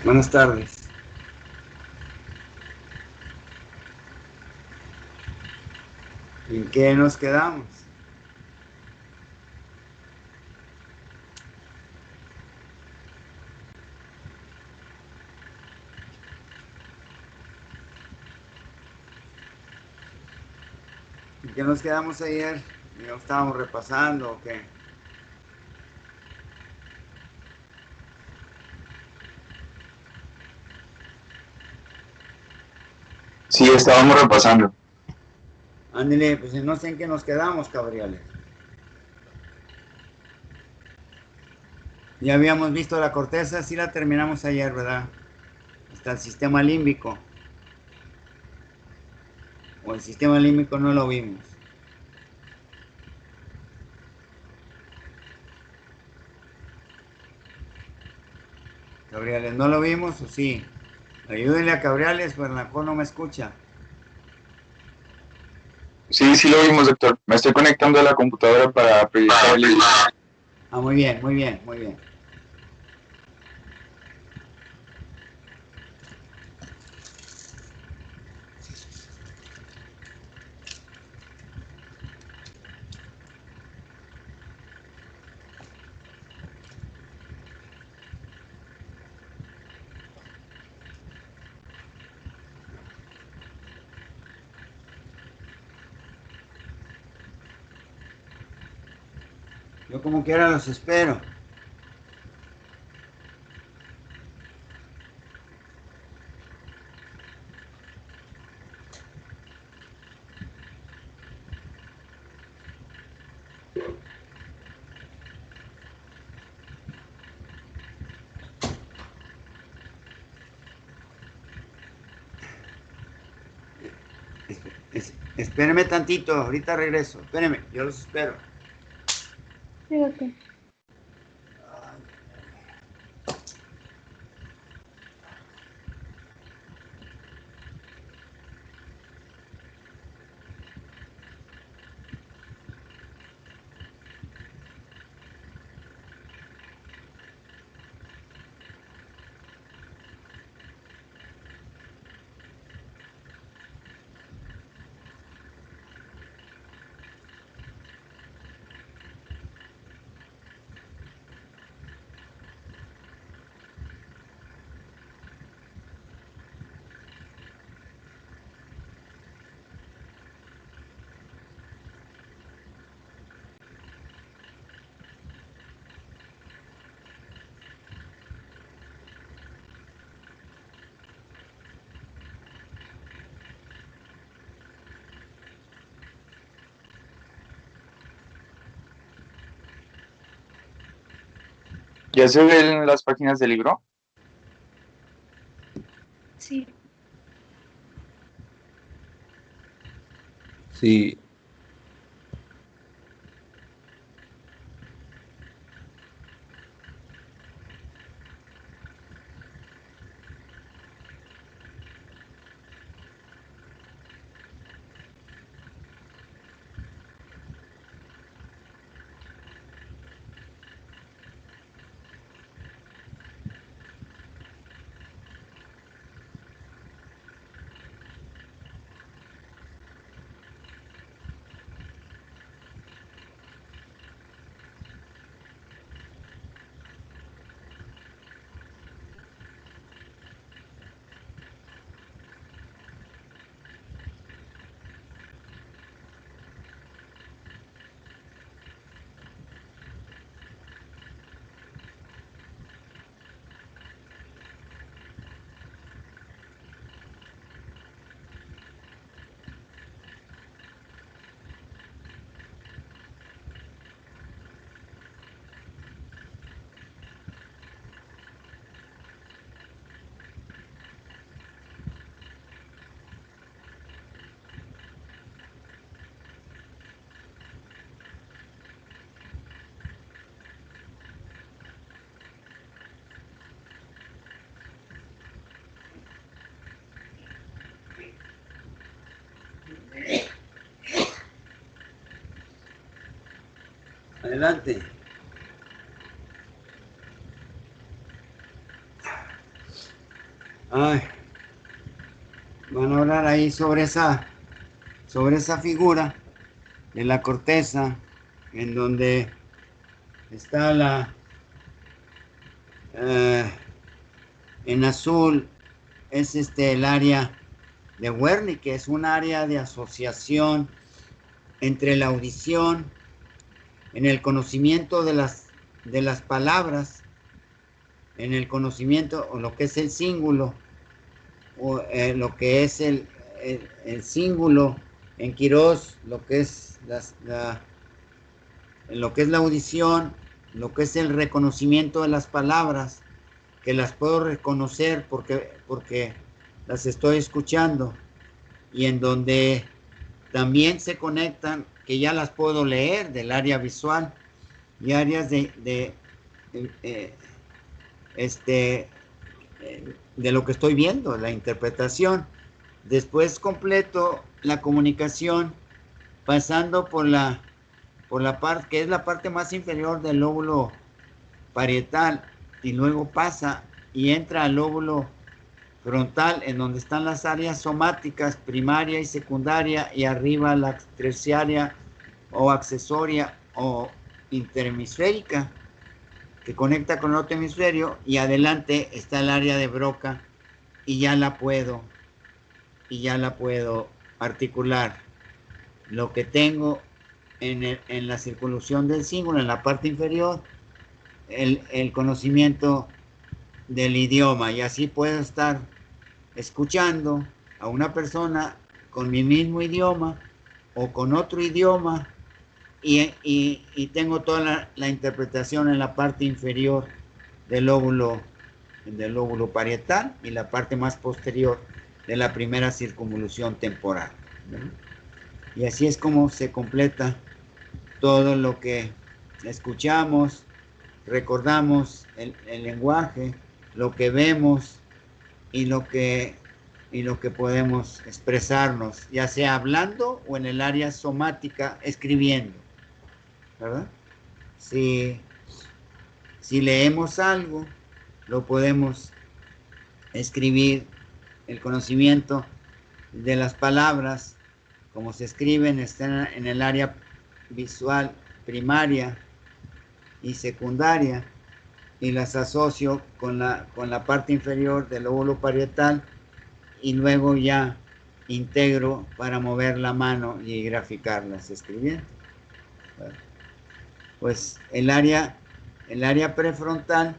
Buenas tardes. ¿En qué nos quedamos? ¿En qué nos quedamos ayer? ¿No estábamos repasando o qué? Sí, estábamos repasando. Ándale, pues no sé en qué nos quedamos, cabriales. Ya habíamos visto la corteza, sí la terminamos ayer, ¿verdad? Hasta el sistema límbico. O el sistema límbico no lo vimos. Cabriales, ¿no lo vimos o sí? Ayúdenle a Cabriales, pues mejor no me escucha. Sí, sí lo vimos, doctor. Me estoy conectando a la computadora para proyectar el libro. Ah, muy bien, muy bien, muy bien. Yo como quiera los espero. Espéreme tantito, ahorita regreso. Espéreme, yo los espero. Sí, doctor. ¿Ya se ven las páginas del libro? Sí. Sí, Adelante. Ay, van a hablar ahí sobre esa figura de la corteza, en donde está en azul es el área de Wernicke, que es un área de asociación entre la audición, en el conocimiento de las palabras, en el conocimiento o lo que es el cíngulo, o lo que es el cíngulo en Quirós, lo que es lo que es la audición, lo que es el reconocimiento de las palabras, que las puedo reconocer porque las estoy escuchando, y en donde también se conectan, que ya las puedo leer, del área visual y áreas de lo que estoy viendo, la interpretación. Después completo la comunicación pasando por la parte que es la parte más inferior del lóbulo parietal, y luego pasa y entra al lóbulo frontal, en donde están las áreas somáticas primaria y secundaria, y arriba la terciaria o accesoria o interhemisférica, que conecta con el otro hemisferio, y adelante está el área de Broca, y ya la puedo articular. Lo que tengo en la circunvolución del cíngulo, en la parte inferior, el conocimiento del idioma, y así puedo estar escuchando a una persona con mi mismo idioma o con otro idioma, y tengo toda la interpretación en la parte inferior del lóbulo parietal y la parte más posterior de la primera circunvolución temporal, ¿no? Y así es como se completa todo lo que escuchamos, recordamos el lenguaje, lo que vemos y lo que podemos expresarnos, ya sea hablando o en el área somática escribiendo, ¿verdad? Si leemos algo, lo podemos escribir. El conocimiento de las palabras, como se escriben, están en el área visual primaria y secundaria, y las asocio con la parte inferior del lóbulo parietal, y luego ya integro para mover la mano y graficarlas escribiendo. Pues el área prefrontal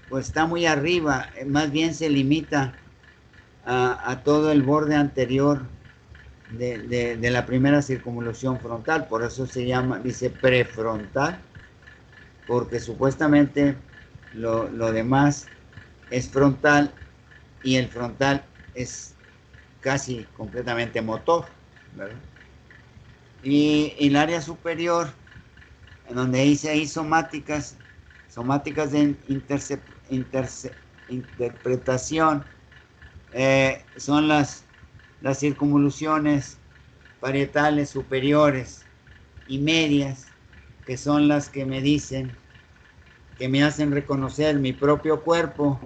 pues está muy arriba, más bien se limita a todo el borde anterior de la primera circunvolución frontal, por eso se dice prefrontal, porque supuestamente lo demás es frontal, y el frontal es casi completamente motor, ¿verdad? Y el área superior, en donde dice ahí somáticas de interpretación, son las circunvoluciones parietales superiores y medias, que son las que me dicen, que me hacen reconocer mi propio cuerpo,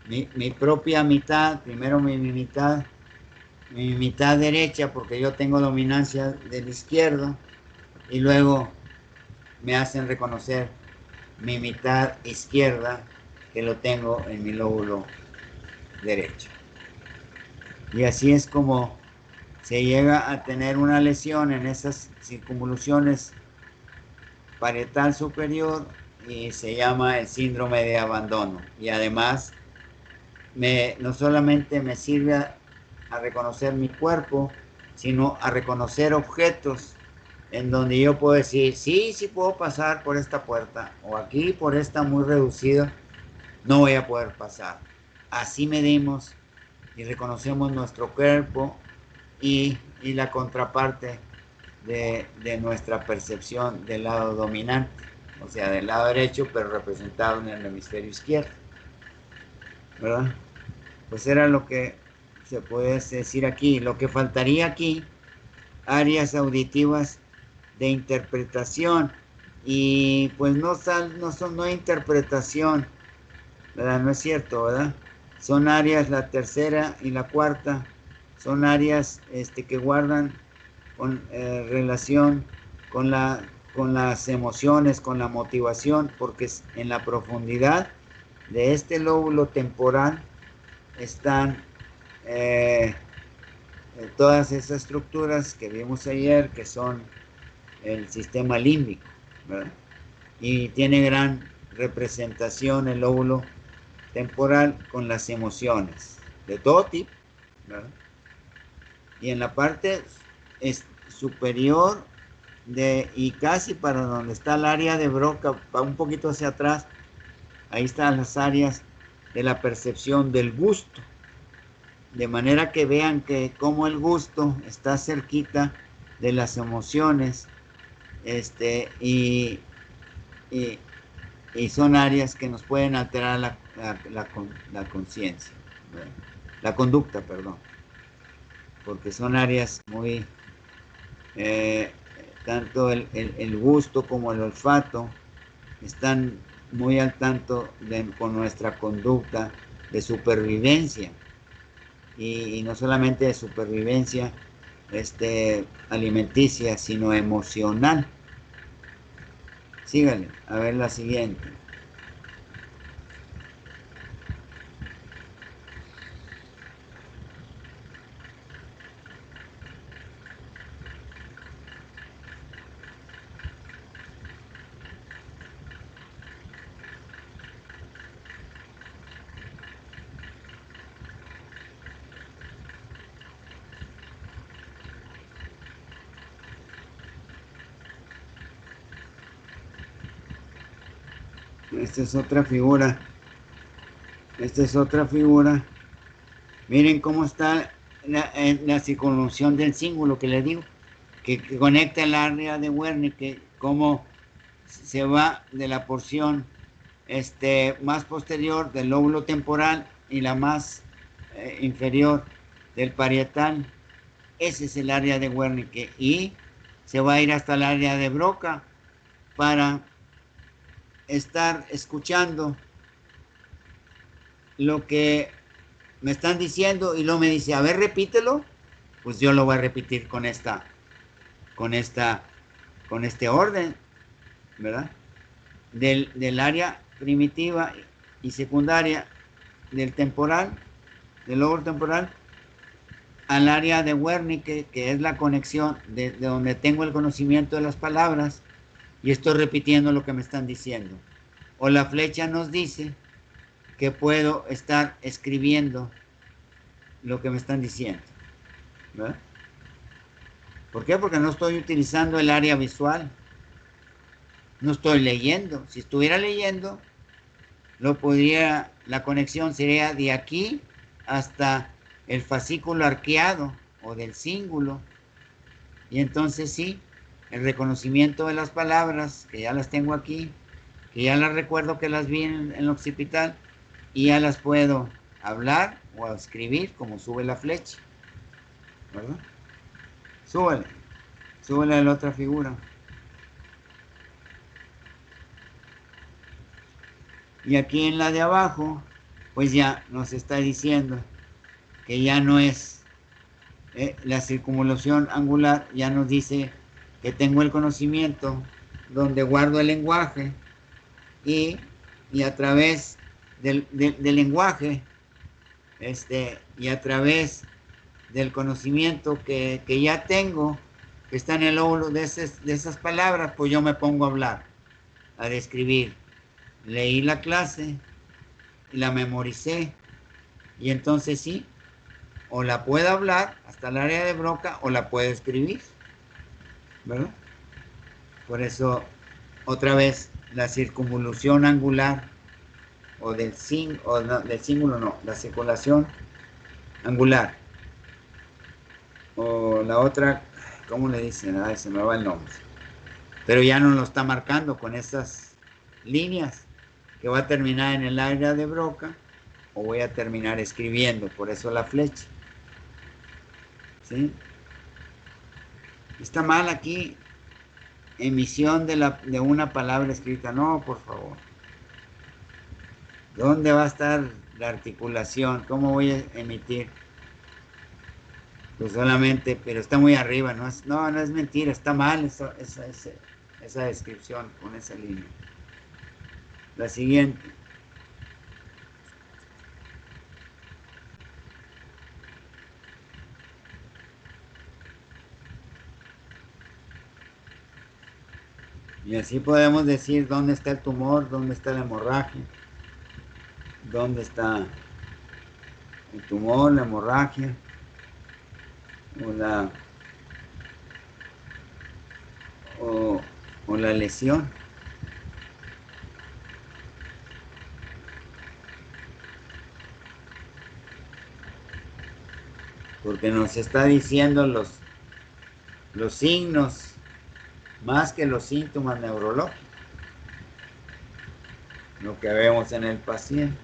mi propia mitad, primero mi mitad derecha, porque yo tengo dominancia del izquierdo, y luego me hacen reconocer mi mitad izquierda, que lo tengo en mi lóbulo derecho. Y así es como se llega a tener una lesión en esas circunvoluciones parietal superior, y se llama el síndrome de abandono. Y además no solamente me sirve a reconocer mi cuerpo, sino a reconocer objetos, en donde yo puedo decir, sí puedo pasar por esta puerta, o aquí por esta muy reducida no voy a poder pasar. Así medimos y reconocemos nuestro cuerpo y la contraparte de nuestra percepción del lado dominante, o sea, del lado derecho, pero representado en el hemisferio izquierdo, ¿verdad? Pues era lo que se puede decir aquí. Lo que faltaría aquí, áreas auditivas de interpretación, y pues no hay interpretación, ¿verdad? No es cierto, ¿verdad? son áreas, la tercera y la cuarta, son áreas que guardan con relación con las emociones, con la motivación, porque en la profundidad de este lóbulo temporal están todas esas estructuras que vimos ayer, que son el sistema límbico, ¿verdad? Y tiene gran representación el lóbulo temporal con las emociones de todo tipo, ¿verdad? Y en la parte superior y casi para donde está el área de Broca, va un poquito hacia atrás, ahí están las áreas de la percepción del gusto, de manera que vean que como el gusto está cerquita de las emociones, y son áreas que nos pueden alterar la conciencia, la conducta, perdón, porque son áreas muy, tanto el gusto como el olfato están muy al tanto con nuestra conducta de supervivencia, y no solamente de supervivencia alimenticia, sino emocional. Síganle, a ver la siguiente. Esta es otra figura. Esta es otra figura. Miren cómo está la circunvolución del cíngulo que le digo, que conecta el área de Wernicke, cómo se va de la porción más posterior del lóbulo temporal y la más inferior del parietal. Ese es el área de Wernicke, y se va a ir hasta el área de Broca para estar escuchando lo que me están diciendo, y luego me dice, a ver, repítelo. Pues yo lo voy a repetir con este orden, ¿verdad? Del área primitiva y secundaria del temporal, del lóbulo temporal, al área de Wernicke, que es la conexión de donde tengo el conocimiento de las palabras, y estoy repitiendo lo que me están diciendo. O la flecha nos dice que puedo estar escribiendo lo que me están diciendo, ¿verdad? ¿Por qué? Porque no estoy utilizando el área visual, no estoy leyendo. Si estuviera leyendo, la conexión sería de aquí hasta el fascículo arqueado o del cíngulo, y entonces sí, el reconocimiento de las palabras, que ya las tengo aquí, que ya las recuerdo que las vi en el occipital, y ya las puedo hablar o escribir como sube la flecha, ¿verdad? Súbele a la otra figura. Y aquí en la de abajo, pues ya nos está diciendo que ya no es la circunvolución angular, ya nos dice que tengo el conocimiento donde guardo el lenguaje, y a través del lenguaje, y a través del conocimiento que ya tengo, que está en el lóbulo de esas palabras, pues yo me pongo a hablar, a describir. Leí la clase y la memoricé, y entonces sí, o la puedo hablar hasta el área de Broca o la puedo escribir, ¿verdad? Por eso, otra vez, la circunvolución angular del cíngulo no, la circulación angular, o la otra, ¿cómo le dicen? Ay, se me va el nombre. Pero ya no lo está marcando con esas líneas, que va a terminar en el área de Broca, o voy a terminar escribiendo, por eso la flecha. ¿Sí? Está mal aquí, emisión de una palabra escrita. No, por favor. ¿Dónde va a estar la articulación? ¿Cómo voy a emitir? Pues solamente, pero está muy arriba, no es mentira, está mal esa descripción con esa línea. La siguiente. Y así podemos decir dónde está el tumor, dónde está la hemorragia, dónde está el tumor, la hemorragia, o la, o la lesión. Porque nos está diciendo los signos más que los síntomas neurológicos, lo que vemos en el paciente.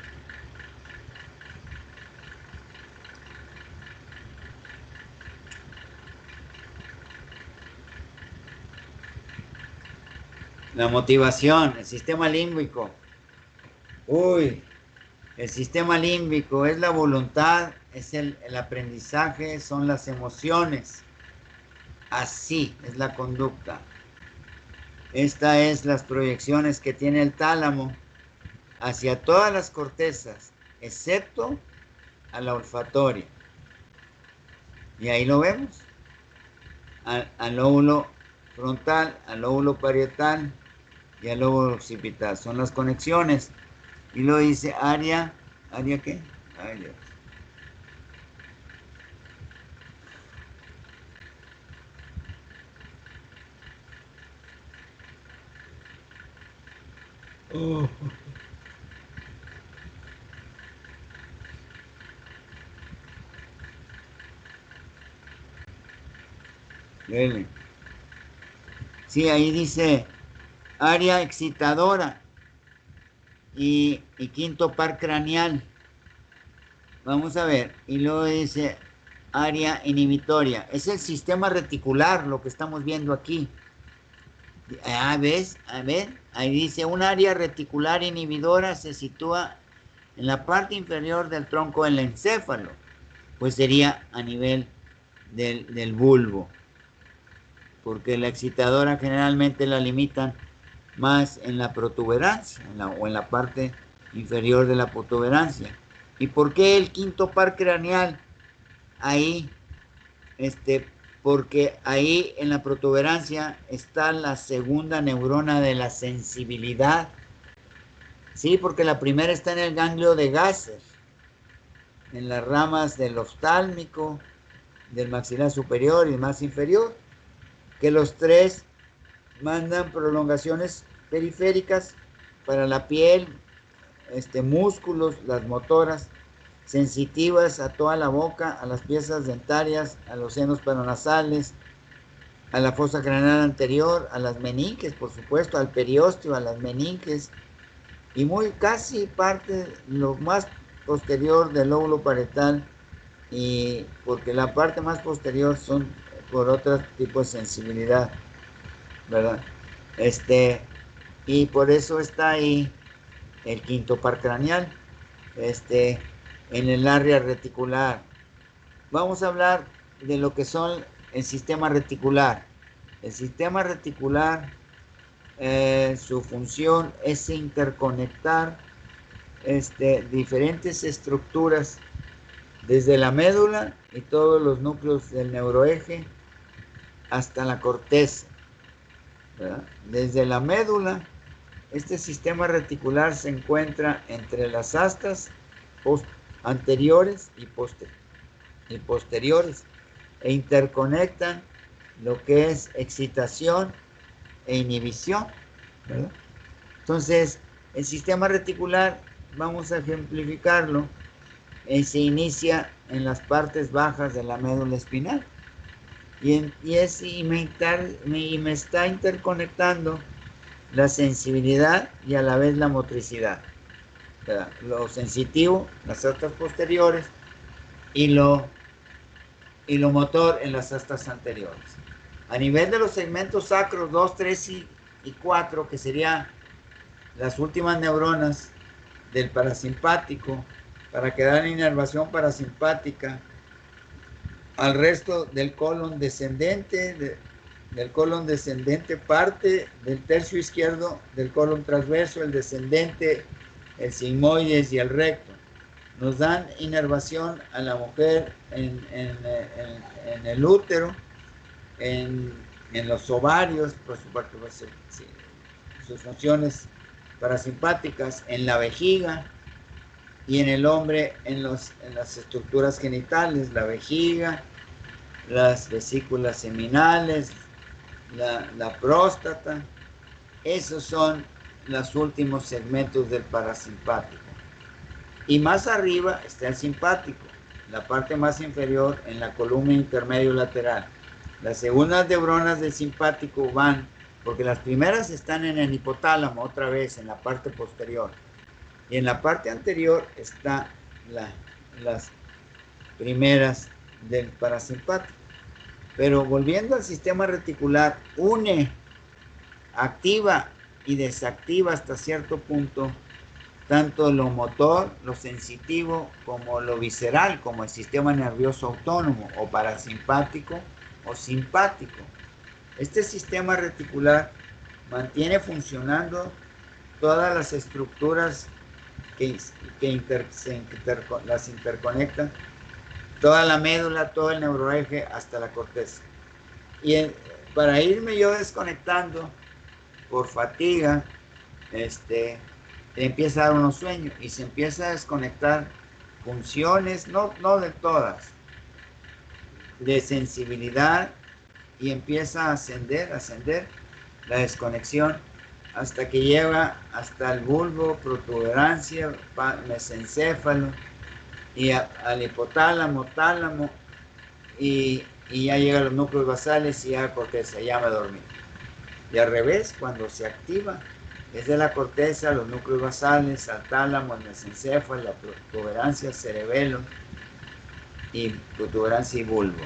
La motivación, el sistema límbico. Uy, el sistema límbico es la voluntad, es el aprendizaje, son las emociones. Así es la conducta. Esta es las proyecciones que tiene el tálamo hacia todas las cortezas, excepto a la olfatoria. Y ahí lo vemos. Al lóbulo frontal, al lóbulo parietal y al lóbulo occipital. Son las conexiones. Y lo dice área, ¿área qué? Ay, Dios. Oh. Dele. Sí, ahí dice área excitadora y quinto par craneal. Vamos a ver. Y luego dice área inhibitoria. Es el sistema reticular, lo que estamos viendo aquí. ¿Ves? A ver, ahí dice un área reticular inhibidora se sitúa en la parte inferior del tronco del encéfalo. Pues sería a nivel del bulbo. Porque la excitadora generalmente la limitan más en la protuberancia o en la parte inferior de la protuberancia. ¿Y por qué el quinto par craneal? Ahí, porque ahí en la protuberancia está la segunda neurona de la sensibilidad. Sí, porque la primera está en el ganglio de Gasser, en las ramas del oftálmico, del maxilar superior y más inferior, que los tres mandan prolongaciones periféricas para la piel, músculos, las motoras, sensitivas a toda la boca, a las piezas dentarias, a los senos paranasales, a la fosa craneal anterior, a las meninges, por supuesto, al periósteo, a las meninges, y muy casi parte, lo más posterior del lóbulo parietal, y porque la parte más posterior son por otro tipo de sensibilidad, ¿verdad? Y por eso está ahí el quinto par craneal, en el área reticular. Vamos a hablar de lo que son el sistema reticular. El sistema reticular, su función es interconectar diferentes estructuras desde la médula y todos los núcleos del neuroeje hasta la corteza, ¿verdad? Desde la médula, este sistema reticular se encuentra entre las astas anteriores y posteriores e interconectan lo que es excitación e inhibición, ¿verdad? Entonces, el sistema reticular, vamos a ejemplificarlo, se inicia en las partes bajas de la médula espinal y me está interconectando la sensibilidad y a la vez la motricidad, ¿verdad? Lo sensitivo, las astas posteriores, y lo motor en las astas anteriores. A nivel de los segmentos sacros 2, 3 y 4, que serían las últimas neuronas del parasimpático para quedar en inervación parasimpática al resto del colon descendente, del colon descendente, parte del tercio izquierdo del colon transverso, el descendente, el sigmoides y el recto. Nos dan inervación a la mujer en el útero, en los ovarios, por supuesto, sus funciones parasimpáticas, en la vejiga, y en el hombre en las estructuras genitales, la vejiga, las vesículas seminales, la próstata. Esos son los últimos segmentos del parasimpático. Y más arriba está el simpático, la parte más inferior en la columna intermedio lateral. Las segundas neuronas del simpático van, porque las primeras están en el hipotálamo, otra vez en la parte posterior. Y en la parte anterior están las primeras del parasimpático. Pero volviendo al sistema reticular, une, activa y desactiva hasta cierto punto tanto lo motor, lo sensitivo, como lo visceral, como el sistema nervioso autónomo, o parasimpático o simpático. Este sistema reticular mantiene funcionando todas las estructuras que las interconectan, toda la médula, todo el neuroeje hasta la corteza. Y para irme yo desconectando por fatiga, te empieza a dar unos sueños y se empieza a desconectar funciones, no de todas, de sensibilidad, y empieza a ascender la desconexión hasta que llega hasta el bulbo, protuberancia, mesencéfalo, y al hipotálamo, tálamo, y ya llega a los núcleos basales y ya corteza, ya me dormí. Y al revés, cuando se activa, es de la corteza, los núcleos basales, al tálamo, el mesencéfalo, la protuberancia, cerebelo, y protuberancia y bulbo.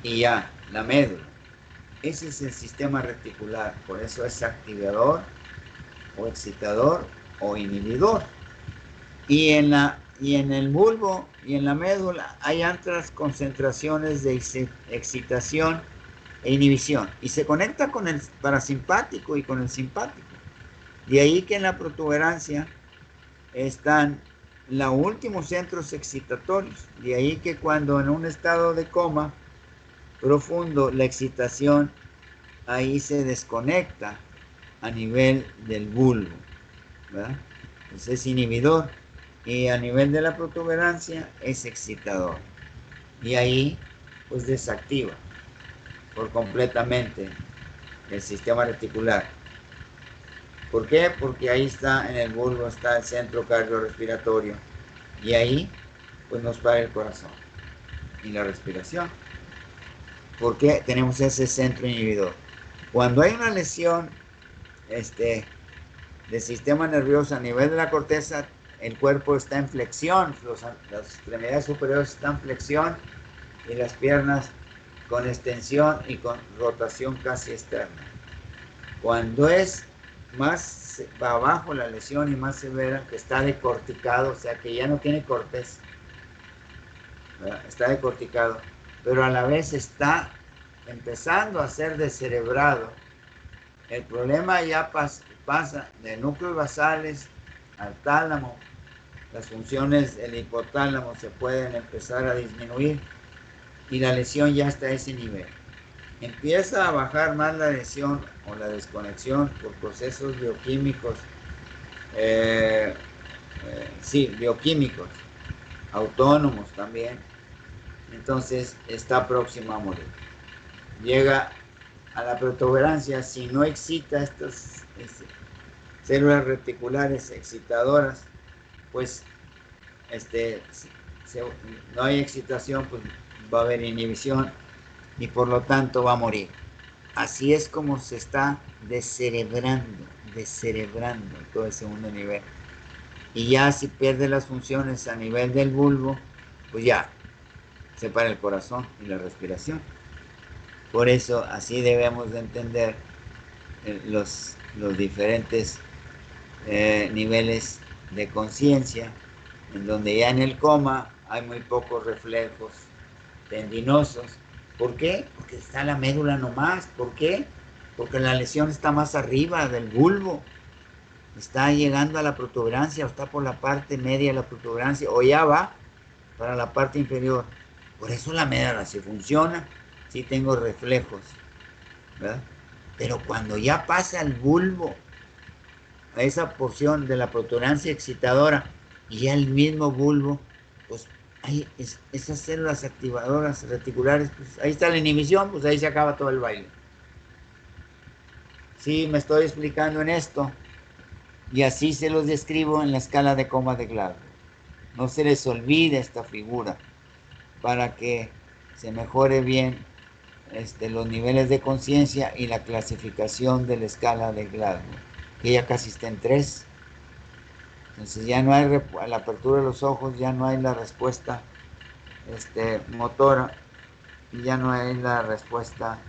Y ya, la médula. Ese es el sistema reticular, por eso es activador, o excitador, o inhibidor. Y en el bulbo y en la médula hay otras concentraciones de excitación e inhibición. Y se conecta con el parasimpático y con el simpático. De ahí que en la protuberancia están los últimos centros excitatorios. De ahí que cuando en un estado de coma profundo, la excitación ahí se desconecta a nivel del bulbo, ¿verdad? Entonces es inhibidor, y a nivel de la protuberancia es excitador, y ahí pues desactiva por completamente el sistema reticular. ¿Por qué? Porque ahí está, en el bulbo está el centro cardiorrespiratorio, y ahí pues nos para el corazón y la respiración. ¿Por qué tenemos ese centro inhibidor? Cuando hay una lesión del sistema nervioso a nivel de la corteza, el cuerpo está en flexión, las extremidades superiores están en flexión, y las piernas con extensión y con rotación casi externa. Cuando es más abajo la lesión y más severa, que está decorticado, o sea que ya no tiene corteza, ¿verdad? Está decorticado, pero a la vez está empezando a ser descerebrado. El problema ya pasa de núcleos basales al tálamo. Las funciones del hipotálamo se pueden empezar a disminuir y la lesión ya está a ese nivel. Empieza a bajar más la lesión o la desconexión por procesos bioquímicos, bioquímicos, autónomos también. Entonces está próximo a morir. Llega a la protuberancia, si no excita estas células reticulares excitadoras, pues no hay excitación, pues va a haber inhibición y por lo tanto va a morir. Así es como se está descerebrando todo el segundo nivel. Y ya si pierde las funciones a nivel del bulbo, pues ya se para el corazón y la respiración. Por eso así debemos de entender los diferentes niveles de conciencia, en donde ya en el coma hay muy pocos reflejos tendinosos. ¿Por qué? Porque está la médula nomás. ¿Por qué? Porque la lesión está más arriba del bulbo, está llegando a la protuberancia, o está por la parte media de la protuberancia, o ya va para la parte inferior. Por eso la médula sí funciona, sí tengo reflejos, ¿verdad? Pero cuando ya pasa el bulbo a esa porción de la protuberancia excitadora y ya el mismo bulbo, pues hay esas células activadoras reticulares, pues ahí está la inhibición, pues ahí se acaba todo el baile. Sí, me estoy explicando en esto y así se los describo en la escala de coma de Glasgow. No se les olvide esta figura para que se mejore bien los niveles de conciencia y la clasificación de la escala de Glasgow, que ya casi está en 3. Entonces ya no hay, a la apertura de los ojos ya no hay la respuesta motora, y ya no hay la respuesta,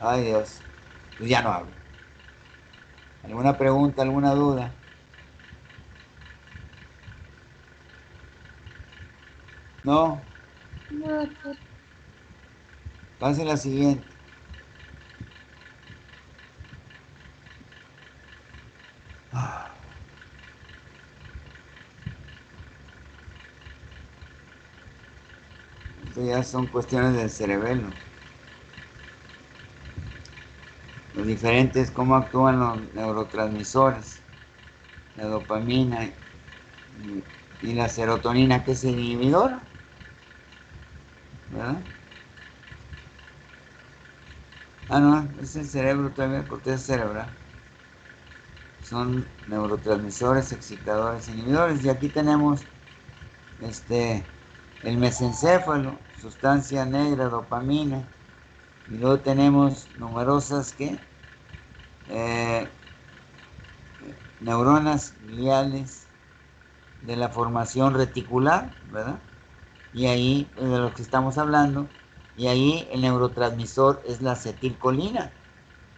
ay Dios, pues ya no hablo. ¿Alguna pregunta, alguna duda? No, No, doctor. pase la siguiente. Esto ya son cuestiones del cerebelo. Los diferentes, cómo actúan los neurotransmisores, la dopamina y la serotonina, que es el inhibidor, ¿verdad? Ah, no, es el cerebro también, porque es cerebral. Son neurotransmisores, excitadores, inhibidores. Y aquí tenemos el mesencéfalo, sustancia negra, dopamina. Y luego tenemos numerosas neuronas gliales de la formación reticular, ¿verdad? Y ahí, de lo que estamos hablando, y ahí el neurotransmisor es la acetilcolina.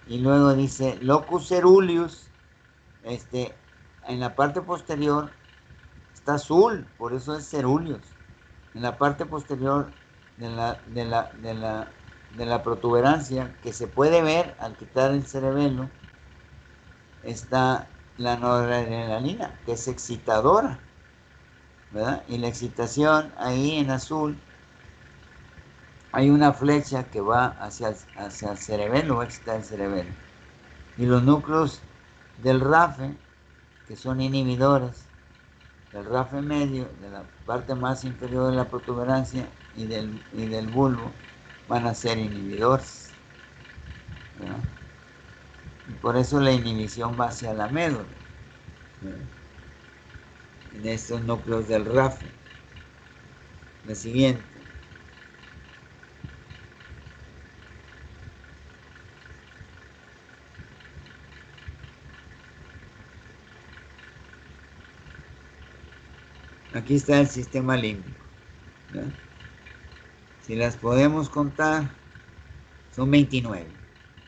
Y luego dice locus ceruleus, en la parte posterior está azul, por eso es ceruleus. En la parte posterior de la protuberancia, que se puede ver al quitar el cerebelo, está la noradrenalina, que es excitadora, ¿verdad? Y la excitación ahí en azul, hay una flecha que va hacia el cerebelo, va a excitar el cerebelo. Y los núcleos del RAFE, que son inhibidores, del RAFE medio, de la parte más inferior de la protuberancia y del bulbo, van a ser inhibidores, ¿verdad? Y por eso la inhibición va hacia la médula, ¿verdad? En estos núcleos del RAFE. La siguiente. Aquí está el sistema límbico, ¿verdad? Si las podemos contar, son 29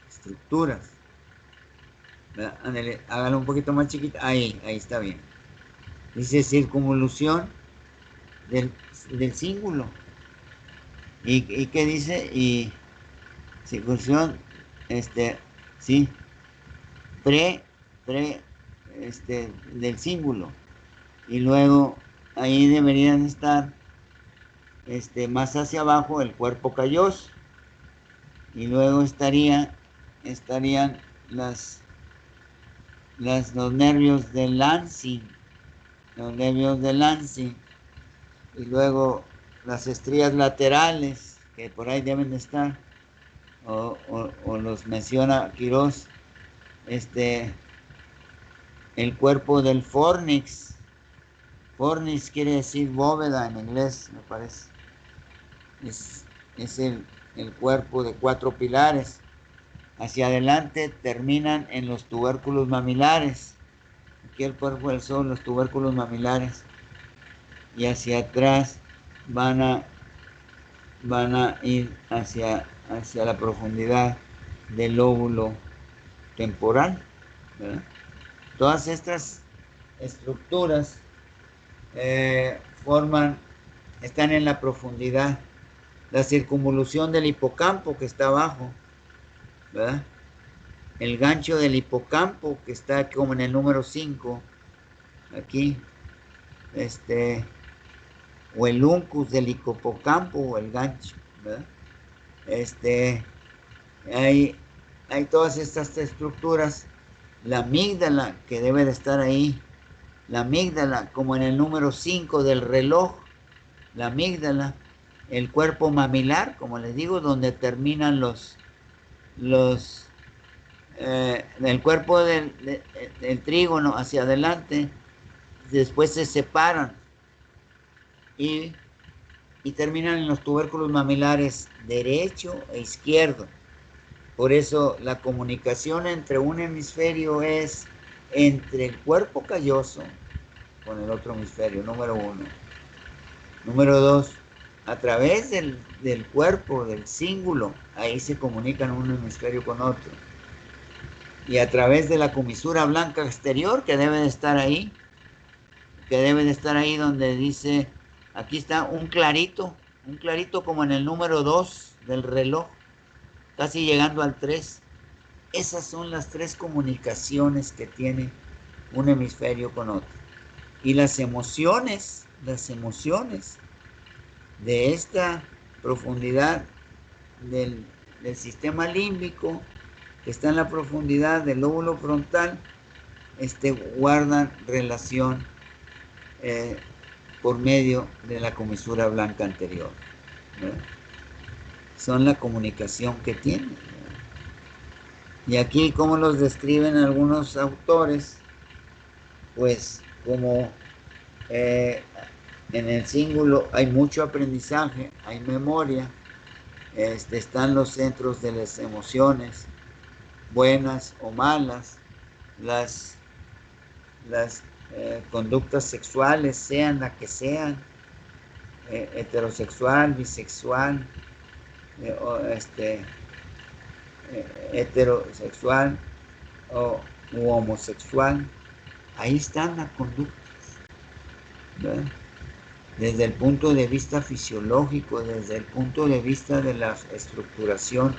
estructuras, ¿verdad? Ándale, hágalo un poquito más chiquita. Ahí está bien. Dice circunvolución del cíngulo. ¿Y qué dice? Y circuncisión, sí, pre, pre, del cíngulo. Y luego ahí deberían estar, más hacia abajo el cuerpo calloso. Y luego estarían los nervios de Lansing, y luego las estrías laterales, que por ahí deben de estar, o los menciona Quirós, el cuerpo del fornix. Fornix quiere decir bóveda en inglés, me parece. Es el cuerpo de 4 pilares. Hacia adelante terminan en los tubérculos mamilares. Aquí el cuerpo del sol, los tubérculos mamilares. Y hacia atrás van a ir hacia la profundidad del lóbulo temporal, ¿verdad? Todas estas estructuras están en la profundidad. La circunvolución del hipocampo que está abajo, ¿verdad? El gancho del hipocampo que está como en el número 5, aquí, o el uncus del hipocampo o el gancho, ¿verdad? Hay, hay todas estas estructuras. La amígdala que debe de estar ahí, la amígdala como en el número 5 del reloj, la amígdala, el cuerpo mamilar, como les digo, donde terminan el cuerpo del trígono hacia adelante, después se separan y terminan en los tubérculos mamilares derecho e izquierdo. Por eso la comunicación entre un hemisferio es entre el cuerpo calloso con el otro hemisferio, número 1. Número 2, a través del cuerpo, del cíngulo, ahí se comunican un hemisferio con otro. Y a través de la comisura blanca exterior que debe de estar ahí, donde dice, aquí está un clarito como en el número 2 del reloj, casi llegando al 3. Esas son las 3 comunicaciones que tiene un hemisferio con otro. Y las emociones de esta profundidad del sistema límbico, que está en la profundidad del lóbulo frontal, guardan relación por medio de la comisura blanca anterior, ¿verdad? Son la comunicación que tienen, ¿verdad? Y aquí, como los describen algunos autores, pues como en el cíngulo hay mucho aprendizaje, hay memoria, están los centros de las emociones, buenas o malas, las conductas sexuales, sean las que sean, heterosexual, bisexual, heterosexual u homosexual, ahí están las conductas, ¿verdad? Desde el punto de vista fisiológico, desde el punto de vista de la estructuración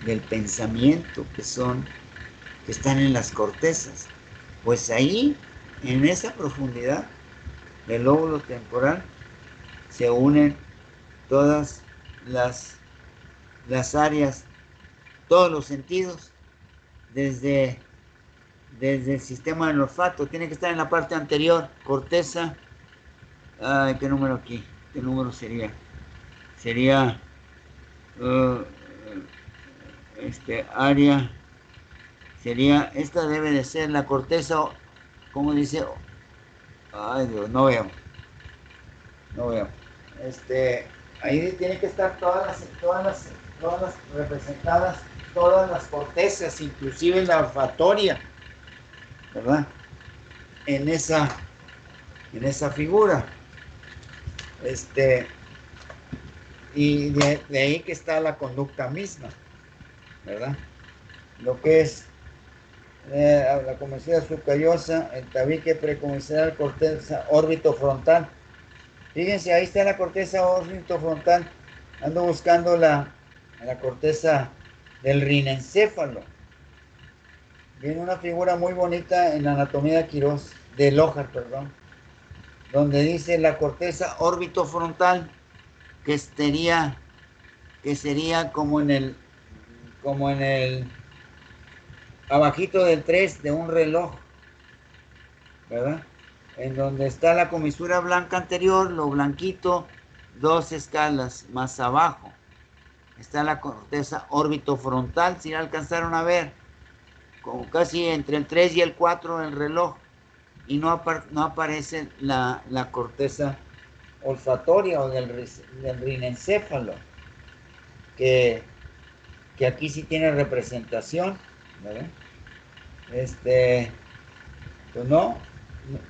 del pensamiento, que están en las cortezas. Pues ahí, en esa profundidad del lóbulo temporal, se unen todas las áreas, todos los sentidos, desde el sistema del olfato. Tiene que estar en la parte anterior, corteza. ¿Qué número aquí? ¿Qué número sería? Sería área, sería, esta debe de ser la corteza, como dice, ay Dios, no veo. Ahí tiene que estar todas las representadas, todas las cortezas, inclusive la olfatoria, ¿verdad? En esa figura. Y de ahí que está la conducta misma, ¿verdad? Lo que es la comisura subcallosa, el tabique precomisal, corteza orbitofrontal. Fíjense, ahí está la corteza orbitofrontal. Ando buscando la corteza del rinencéfalo. Viene una figura muy bonita en la anatomía de Quirós, de Lojar, perdón, donde dice la corteza orbitofrontal, que sería como en el abajito del 3 de un reloj, ¿verdad? En donde está la comisura blanca anterior, lo blanquito, 2 escalas más abajo está la corteza orbitofrontal, si la alcanzaron a ver, como casi entre el 3 y el 4 del reloj, y no aparece la corteza olfatoria o del rinencéfalo, que aquí sí tiene representación, ¿verdad? Pues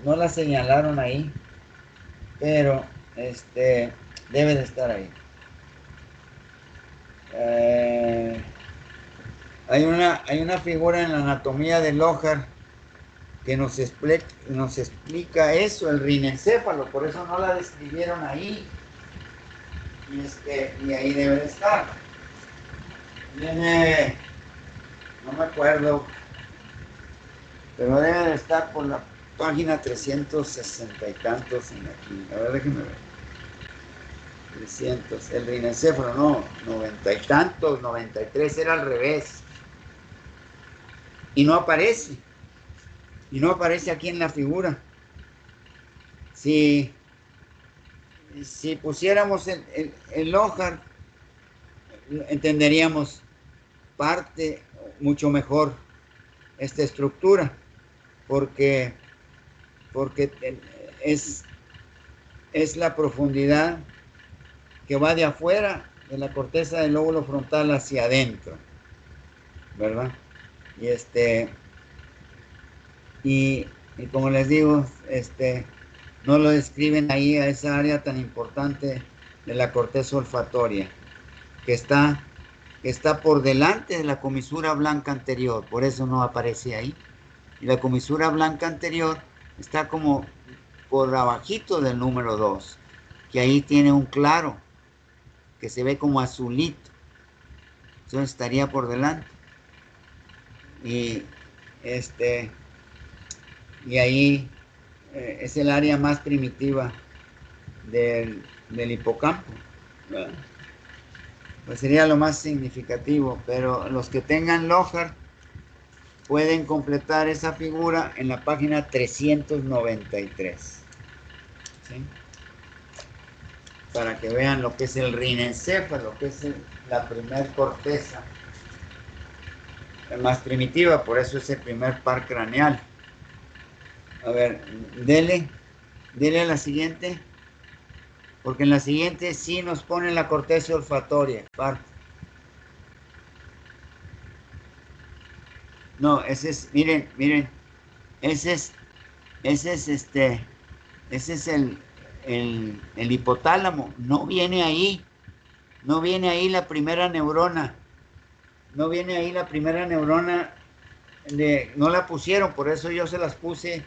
no la señalaron ahí, pero debe de estar ahí. Hay una figura en la anatomía de Lojar que nos explica eso, el rinencéfalo, por eso no la describieron ahí. Y ahí debe de estar. Viene, no me acuerdo, pero debe de estar por la página 360 y tantos en aquí. A ver, déjenme ver. 300, el rinencéfalo, no, 90 y tantos, 93, era al revés. Y no aparece. Y no aparece aquí en la figura. Si pusiéramos el Lohar, entenderíamos parte mucho mejor esta estructura, porque es la profundidad que va de afuera de la corteza del lóbulo frontal hacia adentro, ¿verdad? Y como les digo, no lo describen ahí a esa área tan importante de la corteza olfatoria, que está por delante de la comisura blanca anterior, por eso no aparece ahí. Y la comisura blanca anterior está como por abajito del número 2, que ahí tiene un claro, que se ve como azulito. Entonces estaría por delante. Y ahí es el área más primitiva del hipocampo, ¿verdad? Pues sería lo más significativo, pero los que tengan Lohar pueden completar esa figura en la página 393, ¿sí? Para que vean lo que es el rinencéfalo, que es la primer corteza más primitiva, por eso es el primer par craneal. A ver, dele a la siguiente, porque en la siguiente sí nos pone la corteza olfatoria. No, ese es, miren, ese es el hipotálamo. No viene ahí la primera neurona. No viene ahí la primera neurona, no la pusieron, por eso yo se las puse,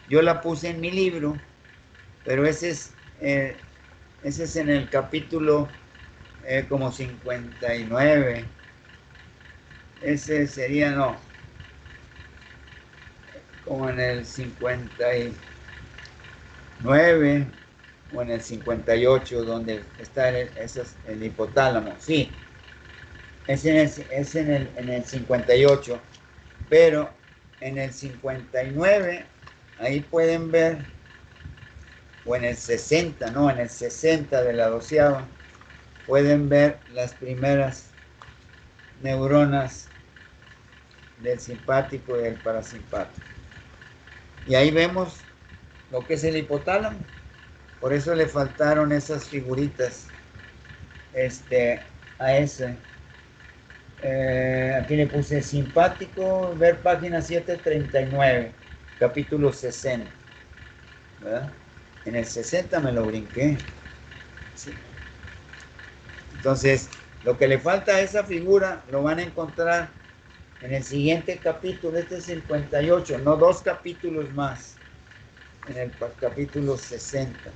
yo la puse en mi libro, pero ese es en el capítulo como 59. Ese sería, no, como en el 59 o en el 58, donde está el hipotálamo. Sí, es en el 58, pero en el 59, ahí pueden ver, o en el 60, no, en el 60 de la 12ª, pueden ver las primeras neuronas del simpático y del parasimpático. Y ahí vemos lo que es el hipotálamo. Por eso le faltaron esas figuritas a ese. Aquí le puse simpático, ver página 739, capítulo 60, ¿verdad? En el 60 me lo brinqué. Sí. Entonces, lo que le falta a esa figura lo van a encontrar en el siguiente capítulo. Este es 58, no 2 capítulos más, en el capítulo 60.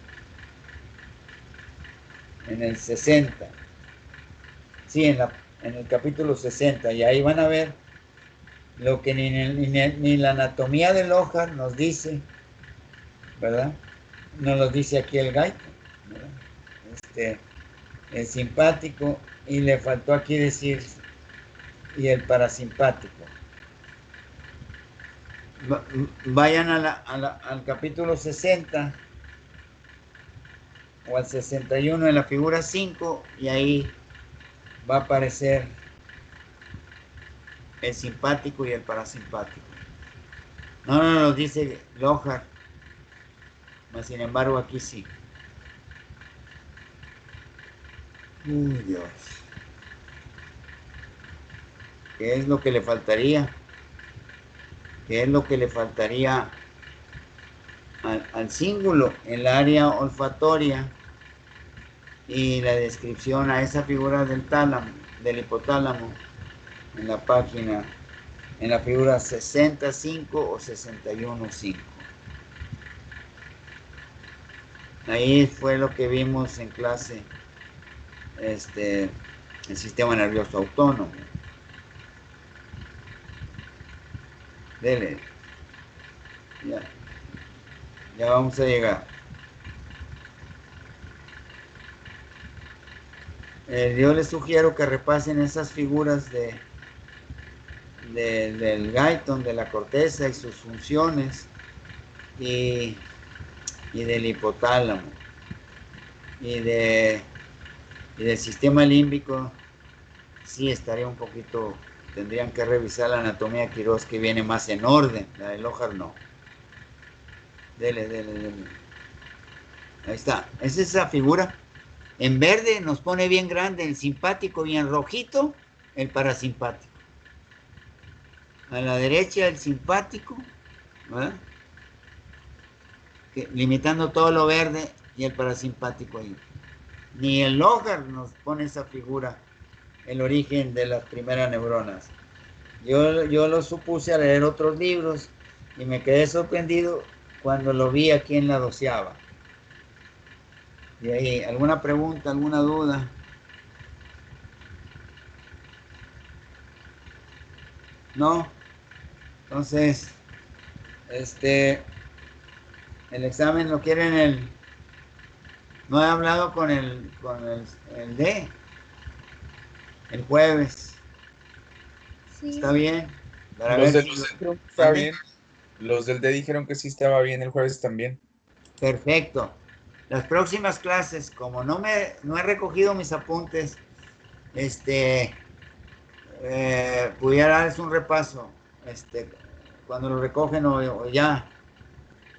En el 60. Sí, en el capítulo 60, y ahí van a ver lo que ni la anatomía del Lohar nos dice, ¿verdad? Nos lo dice aquí el Gaito, ¿verdad? El simpático, y le faltó aquí decir, y el parasimpático. Vayan al capítulo 60 o al 61 en la figura 5, y ahí va a aparecer el simpático y el parasimpático. No nos dice Lohar, mas sin embargo aquí sí. Uy, Dios. ¿Qué es lo que le faltaría? ¿Qué es lo que le faltaría al cíngulo? El área olfatoria y la descripción a esa figura del hipotálamo en la página en la figura 60.5 o 61.5. Ahí fue lo que vimos en clase, el sistema nervioso autónomo. Dele. Ya vamos a llegar. Yo les sugiero que repasen esas figuras del Guyton, de la corteza y sus funciones, y del hipotálamo, y del sistema límbico. Sí, estaría un poquito, tendrían que revisar la anatomía de Quirós, que viene más en orden, la del Ojar no. Dele. Ahí está, es esa figura. En verde nos pone bien grande el simpático y en rojito el parasimpático. A la derecha el simpático, ¿verdad? Limitando todo lo verde y el parasimpático ahí. Ni el Logar nos pone esa figura, el origen de las primeras neuronas. Yo lo supuse al leer otros libros y me quedé sorprendido cuando lo vi aquí en la 12ª. Y ahí, ¿alguna pregunta, alguna duda? ¿No? Entonces, el examen lo quieren No he hablado con el D, el jueves. Sí. ¿Está bien? Para Los ver del si... D dijeron que estaba ¿Mande? bien. Los del D dijeron que sí estaba bien el jueves también. Perfecto. Las próximas clases, como no he recogido mis apuntes, pudiera darles un repaso. Cuando lo recogen o ya.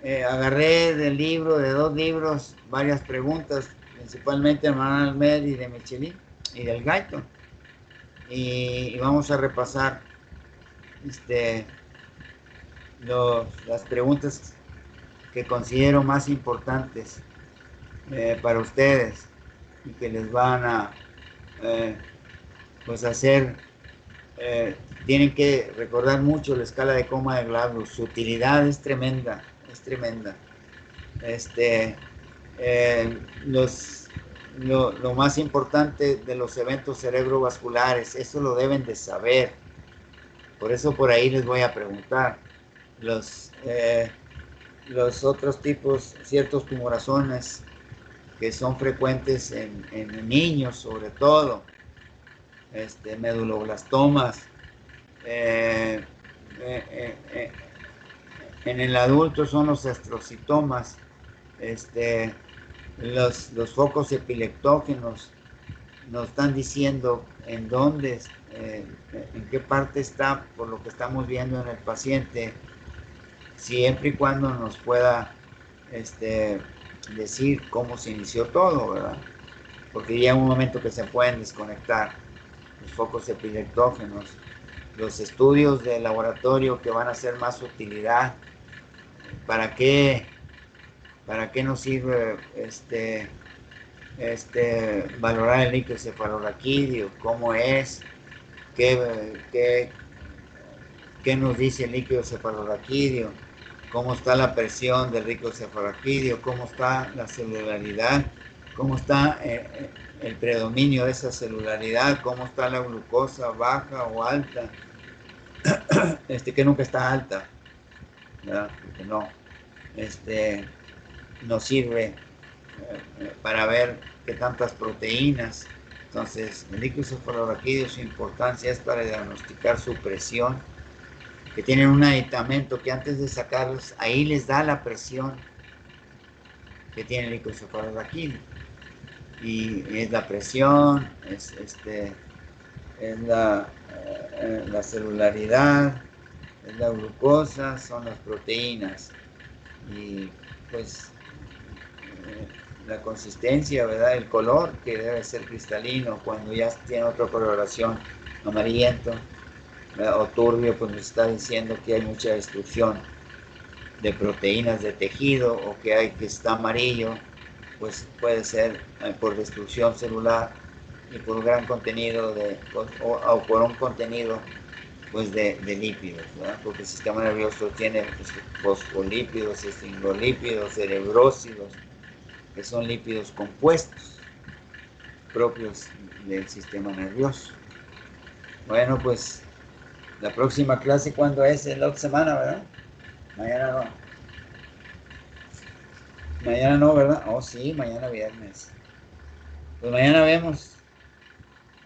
Agarré del libro, de 2 libros, varias preguntas, principalmente de Manuel Almed y de Michelin y del Guyton. Y vamos a repasar las preguntas que considero más importantes para ustedes y que les van a pues hacer, tienen que recordar mucho la escala de coma de Glasgow. Su utilidad es tremenda, es tremenda. Lo más importante de los eventos cerebrovasculares, eso lo deben de saber. Por eso por ahí les voy a preguntar. Los otros tipos, ciertos tumorazones que son frecuentes en niños, sobre todo, meduloblastomas. En el adulto son los astrocitomas, los focos epileptógenos. Nos están diciendo en dónde, en qué parte está, por lo que estamos viendo en el paciente, siempre y cuando nos pueda decir cómo se inició todo, ¿verdad? Porque llega un momento que se pueden desconectar los focos epileptógenos. Los estudios de laboratorio que van a ser más utilidad. ¿Para qué nos sirve valorar el líquido cefalorraquídeo? ¿Cómo es? ¿Qué nos dice el líquido cefalorraquídeo? ¿Cómo está la presión del líquido cefalorraquídeo? ¿Cómo está la celularidad? ¿Cómo está el predominio de esa celularidad? ¿Cómo está la glucosa, baja o alta? Que nunca está alta, ¿verdad? Porque no. Nos sirve para ver qué tantas proteínas. Entonces, el líquido cefalorraquídeo, su importancia es para diagnosticar su presión, que tienen un aditamento que antes de sacarlos, ahí les da la presión que tiene el líquido cefalorraquídeo. Y es la presión, es la celularidad, es la glucosa, son las proteínas. Y pues la consistencia, ¿verdad? El color, que debe ser cristalino. Cuando ya tiene otra coloración amarillento, ¿verdad? O turbio, pues nos está diciendo que hay mucha destrucción de proteínas de tejido, o que está amarillo, pues puede ser por destrucción celular y por un gran contenido o por un contenido pues de lípidos, ¿verdad? Porque el sistema nervioso tiene fosfolípidos, esfingolípidos, cerebrósidos, que son lípidos compuestos propios del sistema nervioso. Bueno, pues la próxima clase, ¿cuándo es? La otra semana, ¿verdad? Mañana no. Mañana no, ¿verdad? Oh, sí, mañana viernes. Pues mañana vemos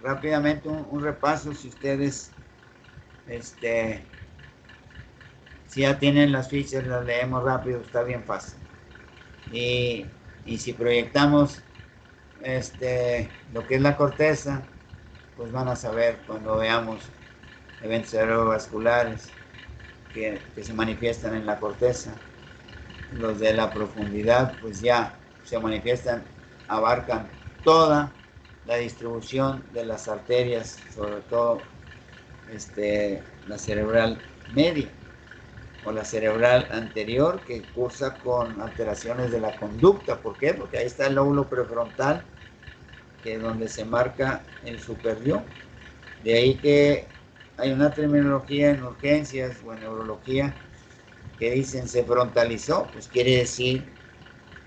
rápidamente un repaso. Si ustedes, si ya tienen las fichas, las leemos rápido, está bien fácil. Y si proyectamos, lo que es la corteza, pues van a saber cuando veamos eventos cerebrovasculares que se manifiestan en la corteza. Los de la profundidad, pues ya se manifiestan, abarcan toda la distribución de las arterias, sobre todo la cerebral media o la cerebral anterior, que cursa con alteraciones de la conducta. ¿Por qué? Porque ahí está el lóbulo prefrontal, que es donde se marca el superyo. De ahí que hay una terminología en urgencias o en neurología que dicen se frontalizó, pues quiere decir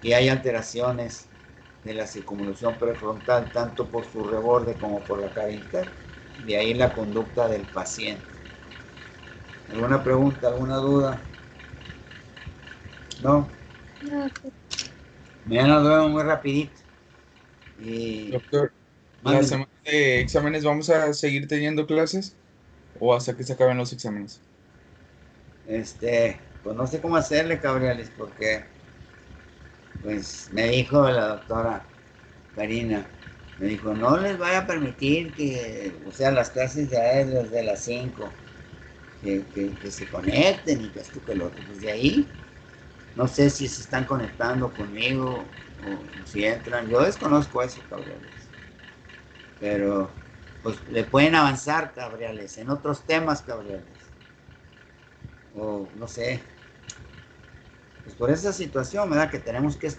que hay alteraciones de la circunvolución prefrontal, tanto por su reborde como por la cara interna. De ahí la conducta del paciente. ¿Alguna pregunta, alguna duda? ¿No? No, Mañana nos vemos muy rapidito. Y Doctor, ¿la mándeme. semana de exámenes vamos a seguir teniendo clases o hasta que se acaben los exámenes? Pues no sé cómo hacerle, Cabriales, porque pues me dijo la doctora Karina, me dijo, no les vaya a permitir que, o sea, las clases de él, desde las 5 que se conecten y que esto que lo otro. Pues de ahí, no sé si se están conectando conmigo o si entran. Yo desconozco eso, Cabriales. Pero, pues le pueden avanzar, Cabriales, en otros temas, Cabriales. O no sé, pues por esa situación, ¿verdad? Que tenemos que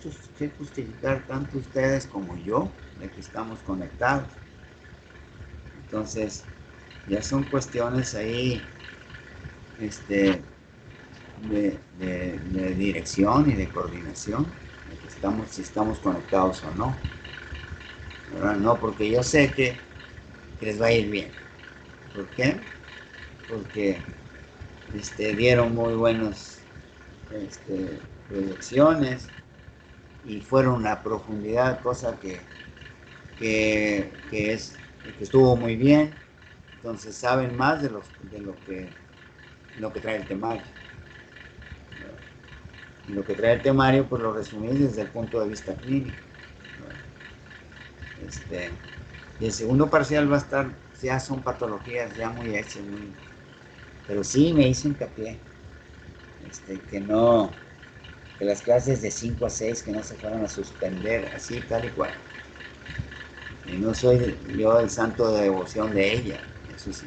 justificar tanto ustedes como yo de que estamos conectados. Entonces, ya son cuestiones ahí, de dirección y de coordinación, de que si estamos conectados o no, ¿verdad? No, porque yo sé que les va a ir bien. ¿Por qué? Porque dieron muy buenas proyecciones y fueron a profundidad, cosa que estuvo muy bien. Entonces saben más de lo que trae el temario. Y lo que trae el temario, pues lo resumí desde el punto de vista clínico. Y el segundo parcial va a estar, ya son patologías ya muy hechas, pero sí me hizo hincapié, que no, que las clases de 5 a 6 que no se fueran a suspender, así tal y cual. Y no soy yo el santo de devoción de ella, eso sí.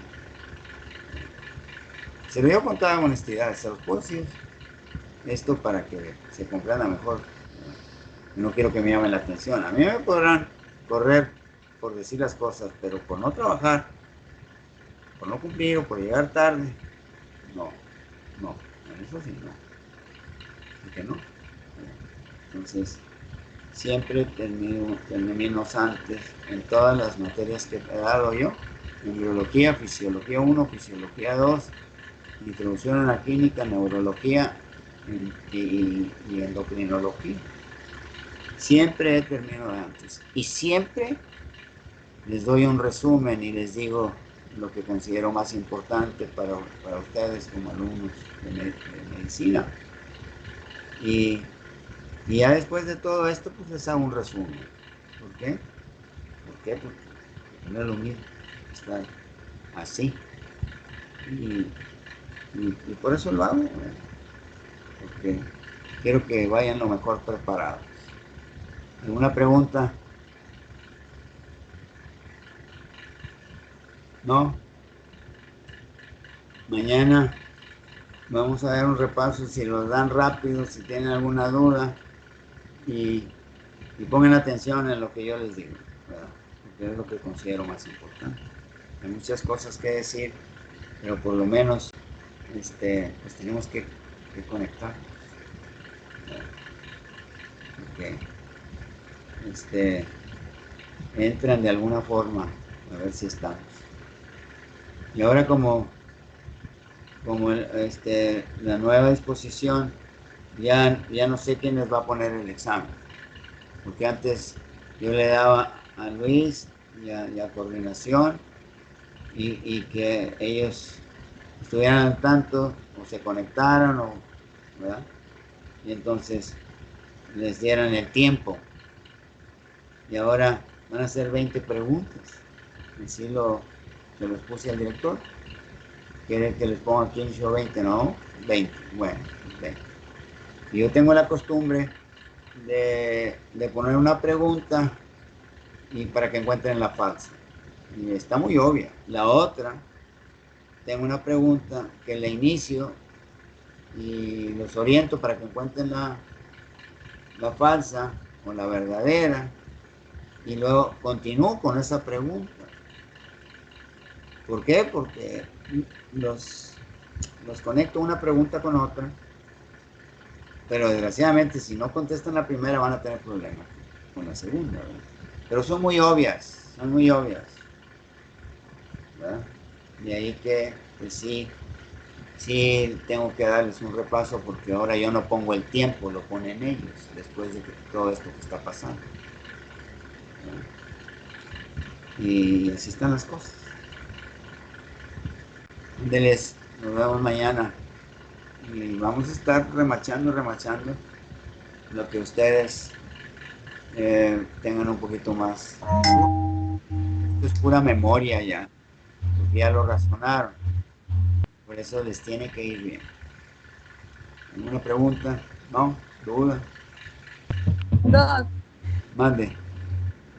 Se lo digo con toda honestidad, se los puedo decir esto para que se comprenda mejor. No quiero que me llamen la atención. A mí me podrán correr por decir las cosas, pero por no trabajar, por no cumplir o por llegar tarde, no, en eso sí no. ¿Por qué no? Entonces, siempre termino antes en todas las materias que he dado yo, en biología, fisiología 1, fisiología 2, introducción a la clínica, neurología y endocrinología. Siempre he terminado antes y siempre les doy un resumen y les digo lo que considero más importante para ustedes como alumnos de medicina. Y ya después de todo esto, pues les hago un resumen. ¿Por qué? Porque no es lo mismo estar así. Y por eso lo hago, porque quiero que vayan lo mejor preparados. ¿Alguna pregunta? ¿No? Mañana vamos a dar un repaso, si los dan rápido, si tienen alguna duda, y pongan atención en lo que yo les digo, ¿verdad? Porque es lo que considero más importante. Hay muchas cosas que decir, pero por lo menos pues tenemos que conectar. Okay. Entran de alguna forma, a ver si estamos. Y ahora como la nueva disposición, ya no sé quién les va a poner el examen, porque antes yo le daba a Luis y a coordinación y que ellos estuvieran al tanto o se conectaran ¿verdad? Y entonces les dieran el tiempo. Y ahora van a ser 20 preguntas. Así se los puse al director. ¿Quiere que les ponga 15 o 20? No, 20. Bueno, 20. Y yo tengo la costumbre de poner una pregunta y para que encuentren la falsa. Y está muy obvia. La otra, tengo una pregunta que la inicio y los oriento para que encuentren la falsa o la verdadera y luego continúo con esa pregunta. ¿Por qué? Porque los conecto una pregunta con otra, pero desgraciadamente si no contestan la primera van a tener problemas con la segunda, ¿verdad? Pero son muy obvias, ¿verdad? Y ahí que, pues sí tengo que darles un repaso porque ahora yo no pongo el tiempo, lo ponen ellos, después de todo esto que está pasando, ¿verdad? Y así están las cosas. Ándeles, nos vemos mañana. Y vamos a estar remachando lo que ustedes tengan un poquito más. Esto es pura memoria ya, porque ya lo razonaron. Por eso les tiene que ir bien. ¿Alguna pregunta? ¿No? ¿Duda? Doc, Mande.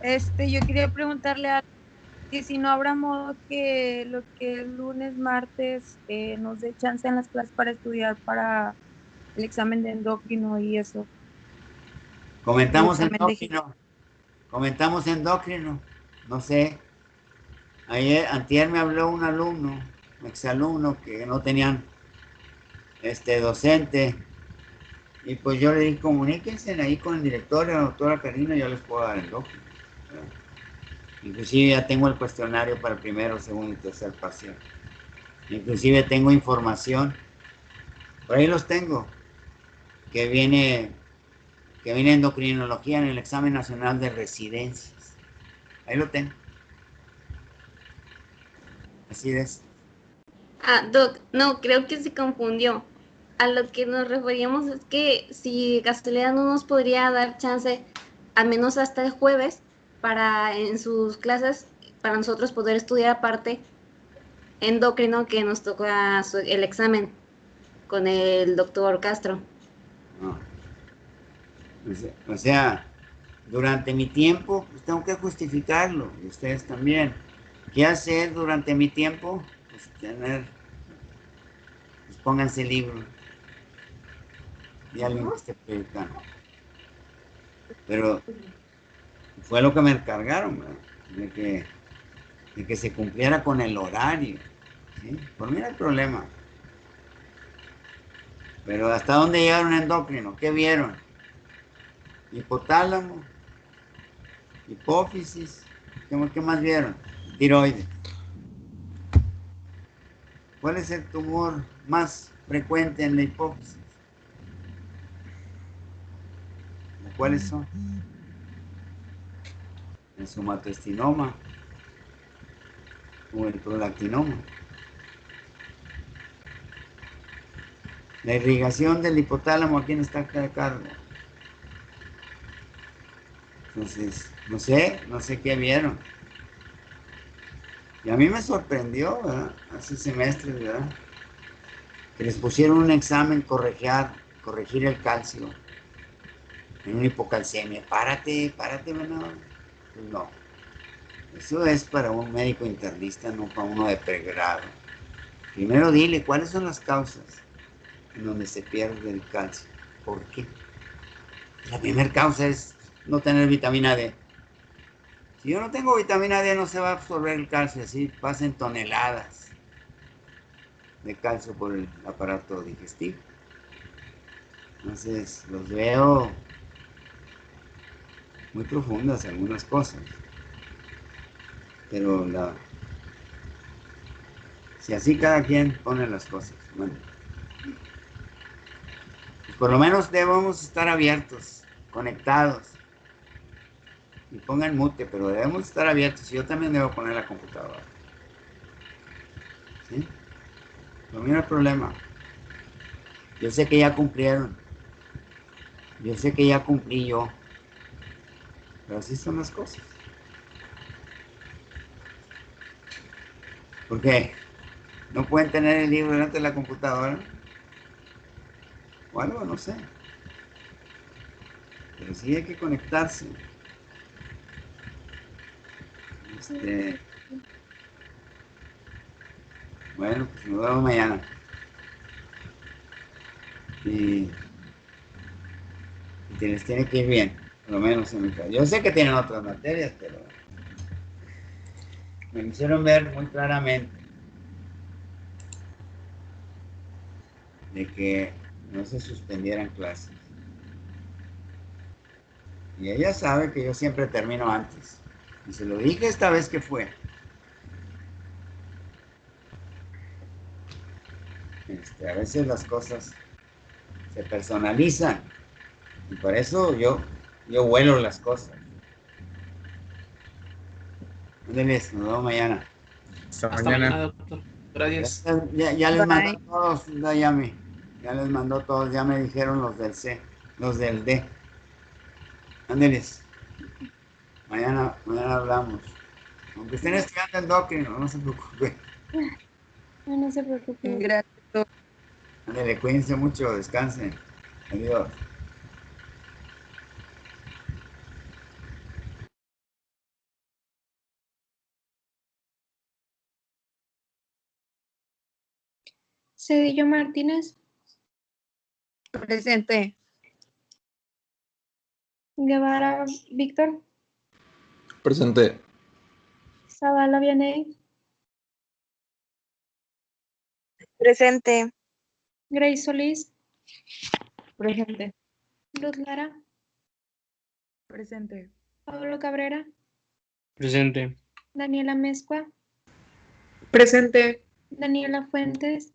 yo quería preguntarle a que si no habrá modo que lo que es lunes, martes, nos dé chance en las clases para estudiar para el examen de endocrino y eso, el Comentamos examen de endocrino. Comentamos endocrino. No sé. Ayer, antier me habló un alumno, un exalumno, que no tenían docente. Y pues yo le dije, comuníquense ahí con el director, la doctora Karina, yo les puedo dar el endocrino. Inclusive ya tengo el cuestionario para el primero, segundo y tercer parcial. Inclusive tengo información, por ahí los tengo, que viene endocrinología en el examen nacional de residencias. Ahí lo tengo. Así es. Ah, Doc, no, creo que se confundió. A lo que nos referíamos es que si casualidad no nos podría dar chance, al menos hasta el jueves, para en sus clases, para nosotros poder estudiar aparte endocrino que nos toca el examen con el doctor Castro. No. O sea, durante mi tiempo, pues tengo que justificarlo, y ustedes también. ¿Qué hacer durante mi tiempo? Pues pues pónganse libros y alguien que esté predicando. Pero fue lo que me encargaron, ¿verdad? De que se cumpliera con el horario, ¿sí? Por mí no hay problema. Pero ¿hasta dónde llegaron endocrino? ¿Qué vieron? Hipotálamo, hipófisis, ¿qué más vieron? Tiroides. ¿Cuál es el tumor más frecuente en la hipófisis? ¿Cuáles son? El somatoestinoma o el prolactinoma. La irrigación del hipotálamo, ¿a quién está a cargo? Entonces, no sé qué vieron. Y a mí me sorprendió, ¿verdad? Hace semestres, ¿verdad? Que les pusieron un examen corregir el calcio en una hipocalcemia. Párate, ¿verdad? Pues no. Eso es para un médico internista, no para uno de pregrado. Primero dile cuáles son las causas en donde se pierde el calcio. ¿Por qué? La primera causa es no tener vitamina D. Si yo no tengo vitamina D, no se va a absorber el calcio, así pasen toneladas. de calcio por el aparato digestivo. Entonces los veo muy profundas algunas cosas, pero si así cada quien pone las cosas, bueno, pues por lo menos debemos estar abiertos, conectados, y pongan mute, pero debemos estar abiertos. Yo también debo poner la computadora, ¿sí? No hay problema. Yo sé que ya cumplieron, yo sé que ya cumplí yo, pero así son las cosas. ¿Por qué? ¿No pueden tener el libro delante de la computadora? O algo, no sé. Pero sí hay que conectarse. Bueno, pues nos vemos mañana. Y les tiene que ir bien, por lo menos en mi caso. Yo sé que tienen otras materias, pero me hicieron ver muy claramente de que no se suspendieran clases. Y ella sabe que yo siempre termino antes. Y se lo dije esta vez que fue. A veces las cosas se personalizan. Y por eso yo vuelo las cosas. Ándeles, nos vemos mañana. Hasta Hasta mañana, mañana. doctor. Gracias. Ya les mandó Bye. a todos, Dayami. Ya les mandó a todos, ya me dijeron los del C, los del D. Ándeles. Mañana hablamos. Aunque estén estudiando endocrino, no se preocupen. No se preocupe. Gracias. Ándale, cuídense mucho, descansen. Adiós. Cedillo Martínez, Presente. Guevara Víctor, Presente. Zavala Vianey, Presente. Grace Solís, Presente. Luz Lara, Presente. Pablo Cabrera, Presente. Daniela Mezcua, Presente. Daniela Fuentes,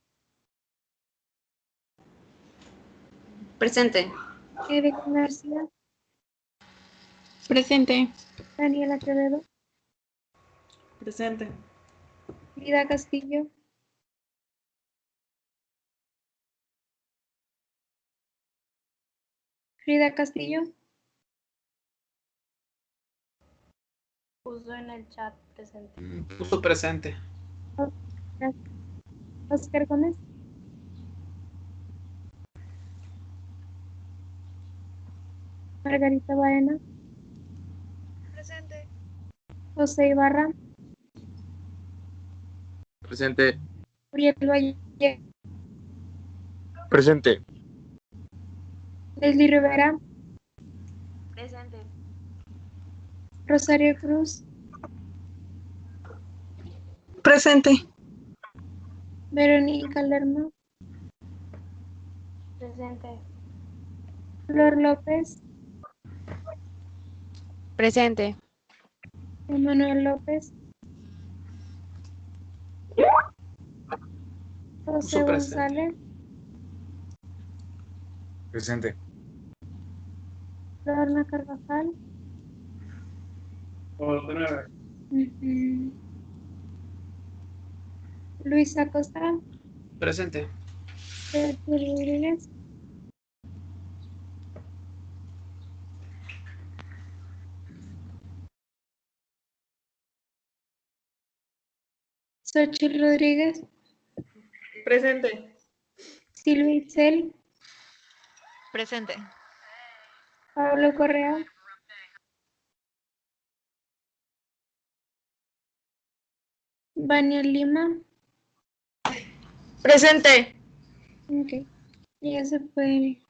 Presente. Erika García, Presente. Daniela Quevedo, Presente. Frida Castillo, Frida Castillo, Puso en el chat presente. Puso presente. Oscar Gómez, Margarita Baena, Presente. José Ibarra, Presente. Uriel Valle, Presente. Leslie Rivera, Presente. Rosario Cruz, Presente. Verónica Lerma, Presente. Flor López, Presente. Emanuel López, José Puso presente. González, Presente. Lorna Carvajal, Luis Acosta, Presente. Sergio Rodríguez, Xochitl Rodríguez, Presente. Silvia Itzel, Presente. Pablo Correa, Vania Lima, Presente. ok, ya se puede ir.